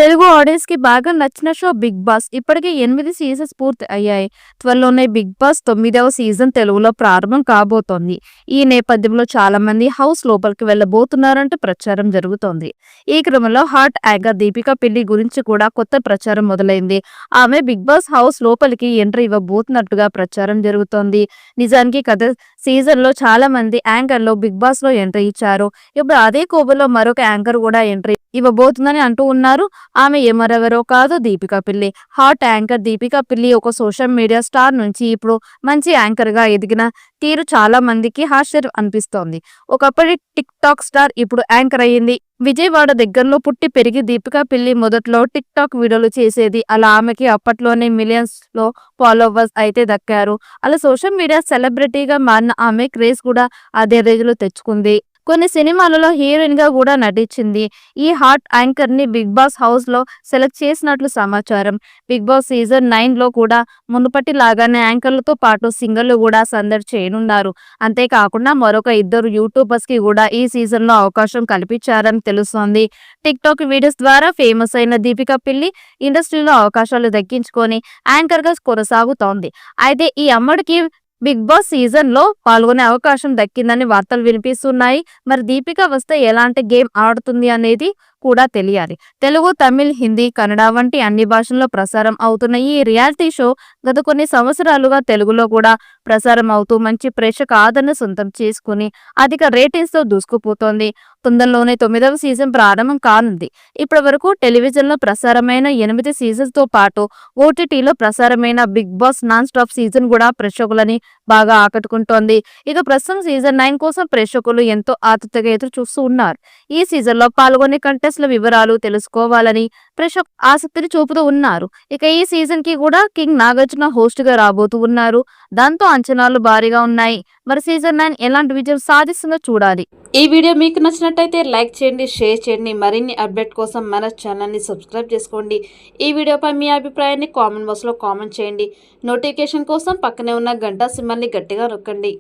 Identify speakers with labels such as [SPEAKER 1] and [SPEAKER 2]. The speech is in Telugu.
[SPEAKER 1] తెలుగు ఆడియన్స్‌కి బాగా నచ్చిన షో 'బిగ్ బాస్'. ఇప్పటికే 8 సీజన్స్ పూర్తి అయ్యాయి. త్వరలోనే 'బిగ్ బాస్' 9వ సీజన్ తెలుగులో ప్రారంభం కాబోతోంది. ఈ నేపథ్యంలో చాలామంది హౌస్ లోపలికి వెళ్లబోతున్నారంటూ ప్రచారం జరుగుతోంది. ఈ క్రమంలో హాట్ యాంకర్ దీపికా పెళ్లి గురించి కూడా కొత్త ప్రచారం మొదలైంది. ఆమె 'బిగ్ బాస్' హౌస్ లోపలికి ఎంట్రీ ఇవ్వబోతున్నట్టుగా ప్రచారం జరుగుతోంది. నిజానికి గత సీజన్‌లో చాలా మంది యాంకర్లు 'బిగ్ బాస్'లో ఎంట్రీ ఇచ్చారు. ఇప్పుడు అదే కోవలో మరొక యాంకర్ కూడా ఎంట్రీ ఇవ్వబోతుందని అంటూ ఉన్నారు. ఆమె మరెవరో కాదు, దీపికా పిల్లి. హాట్ యాంకర్ దీపికా పిల్లి ఒక సోషల్ మీడియా స్టార్ నుంచి ఇప్పుడు మంచి యాంకర్ గా ఎదిగిన తీరు చాలా మందికి ఆశ్చర్యం అనిపిస్తోంది. ఒకప్పటి టిక్ టాక్ స్టార్ ఇప్పుడు యాంకర్ అయ్యింది. విజయవాడ దగ్గరలో పుట్టి పెరిగి దీపికా పిల్లి మొదట్లో టిక్ టాక్ వీడియోలు చేసేది. అలా ఆమెకి అప్పట్లోనే మిలియన్స్ లో ఫాలోవర్స్ అయితే దక్కారు. అలా సోషల్ మీడియా సెలబ్రిటీగా మారిన ఆమె క్రేజ్ కూడా అదే రేంజ్ లో తెచ్చుకుంది. కొన్ని సినిమాలలో హీరోయిన్ గా కూడా నటించింది. ఈ హాట్ యాంకర్ ని 'బిగ్ బాస్' హౌస్ లో సెలెక్ట్ చేసినట్లు సమాచారం. 'బిగ్ బాస్' సీజన్ 9 లో కూడా మునుపటి లాగానే యాంకర్లతో పాటు సింగర్లు కూడా సందడి చేయనున్నారు. అంతేకాకుండా మరొక ఇద్దరు యూట్యూబర్స్ కి కూడా ఈ సీజన్ లో అవకాశం కల్పించారని తెలుస్తోంది. టిక్ టాక్ వీడియోస్ ద్వారా ఫేమస్ అయిన దీపికా పిల్లి ఇండస్ట్రీలో అవకాశాలు దక్కించుకొని యాంకర్ గా కొనసాగుతోంది. అయితే ఈ అమ్మడికి 'బిగ్ బాస్' సీజన్ లో పాల్గొనే అవకాశం దక్కిందని వార్తలు వినిపిస్తున్నాయి. మరి దీపిక వస్తే ఎలాంటి గేమ్ ఆడుతుంది అనేది కూడా తెలియాలి. తెలుగు, తమిళ్, హిందీ, కన్నడ వంటి అన్ని భాషల్లో ప్రసారం అవుతున్న ఈ రియాలిటీ షో గత కొన్ని సంవత్సరాలుగా తెలుగులో కూడా ప్రసారం అవుతూ మంచి ప్రేక్షక ఆదరణ సొంతం చేసుకుని అధిక రేటింగ్స్ తో దూసుకుపోతోంది. తొందరలోనే 9వ సీజన్ ప్రారంభం కానుంది. ఇప్పటి వరకు టెలివిజన్లో ప్రసారమైన 8 సీజన్స్ తో పాటు ఓటీటీలో ప్రసారమైన 'Bigg Boss' non stop season కూడా ప్రేక్షకులని బాగా ఆకట్టుకుంటోంది. ఇక ప్రస్తుతం సీజన్ 9 కోసం ప్రేక్షకులు ఎంతో ఆతృతగా ఎదురు చూస్తూ ఉన్నారు. ఈ సీజన్ లో పాల్గొనే కంటెస్ట్ల వివరాలు తెలుసుకోవాలని ప్రేక్షకులు ఆసక్తిని చూపుతూ ఉన్నారు. ఇక ఈ సీజన్ కి కూడా కింగ్ నాగార్జున హోస్ట్ గా రాబోతూ ఉన్నారు. దాంతో అంచనాలు భారీగా ఉన్నాయి. మరి సీజన్ 9 ఎలాంటి విజయం సాధిస్తుందో చూడాలి.
[SPEAKER 2] ఈ వీడియో మీకు నచ్చినట్టయితే లైక్ చేయండి, షేర్ చేయండి. మరిన్ని అప్డేట్ కోసం మన ఛానల్ని సబ్స్క్రైబ్ చేసుకోండి. ఈ వీడియోపై మీ అభిప్రాయాన్ని కామెంట్ బాక్స్లో కామెంట్ చేయండి. నోటిఫికేషన్ కోసం పక్కనే ఉన్న గంట సింబల్ని గట్టిగా నొక్కండి.